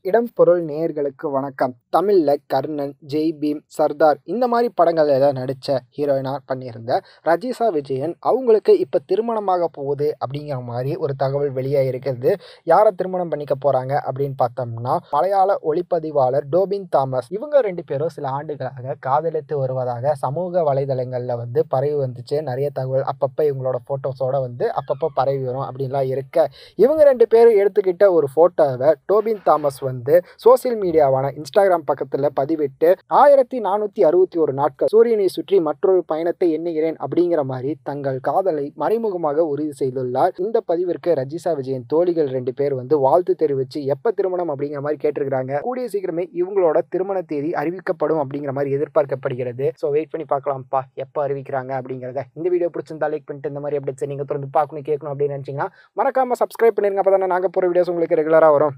இடம் பொருள் நேயர்களுக்கு வணக்கம். தமிழ்ல கர்ணன், ஜெய் பீம், சர்தார் இந்த மாதிரி படங்கள்ல நடிச்ச ஹீரோயினா பண்ணியிருந்த ரஜிஷா விஜயன் அவங்களுக்கு இப்ப திருமணமாக போகுது அப்படிங்கிற மாதிரி ஒரு தகவல் வெளியே இருக்கிறது. யாரை திருமணம் பண்ணிக்க போறாங்க அப்படின்னு பார்த்தோம்னா மலையாள ஒளிப்பதிவாளர் டோபின் தாமஸ். இவங்க 2 பேரும் சில ஆண்டுகளாக காதலித்து வருவதாக சமூக வலைதளங்கள்ல பரவி வந்துச்சு. நிறைய தகவல் அப்பப்ப இவங்களோட போட்டோஸோட அப்பப்ப பரவி வரும் அப்படின்லாம் இருக்க, இவங்க 2 பேரும் எடுத்துக்கிட்ட ஒரு போட்டோவை டோபின் தாமஸ் சோசியல் மீடியாவான இன்ஸ்டாகிராம் பக்கத்துல பதிவிட்டு 1461 நாட்கள் சூரியனை சுற்றி மற்றொரு பயணத்தை எண்ணுகிறேன் அப்படிங்கிற மாதிரி தங்கள் காதலை மறைமுகமாக உறுதி செய்துள்ளார். இந்த பதிவிற்கு ரஜிஷா விஜயன் தோழிகள் 2 பேர் வாழ்த்து தெரிவிச்சு எப்ப திருமணம் அப்படிங்கிற மாதிரி கேட்டிருக்காங்க. கூடிய சீக்கிரமே இவங்களோட திருமண தேதி அறிவிக்கப்படும் அப்படிங்கிற மாதிரி எதிர்பார்க்கப்படுகிறது. ஸோ வெயிட் பண்ணி பார்க்கலாம்ப்பா எப்போ அறிவிக்கிறாங்க அப்படிங்கிறத. இந்த வீடியோ பிடிச்சிருந்தா லைக் பண்ணிட்டு இந்த மாதிரி அப்டேட்ஸ் நீங்க தொடர்ந்து பார்க்கணும் கேட்கணும் அப்படின்னு நினைச்சீங்கன்னா மறக்காம சப்ஸ்கிரைப் பண்ணிருங்க. அப்போ தானே நாங்கள் போகிற வீடியோஸ் உங்களுக்கு ரெகுலராக வரும்.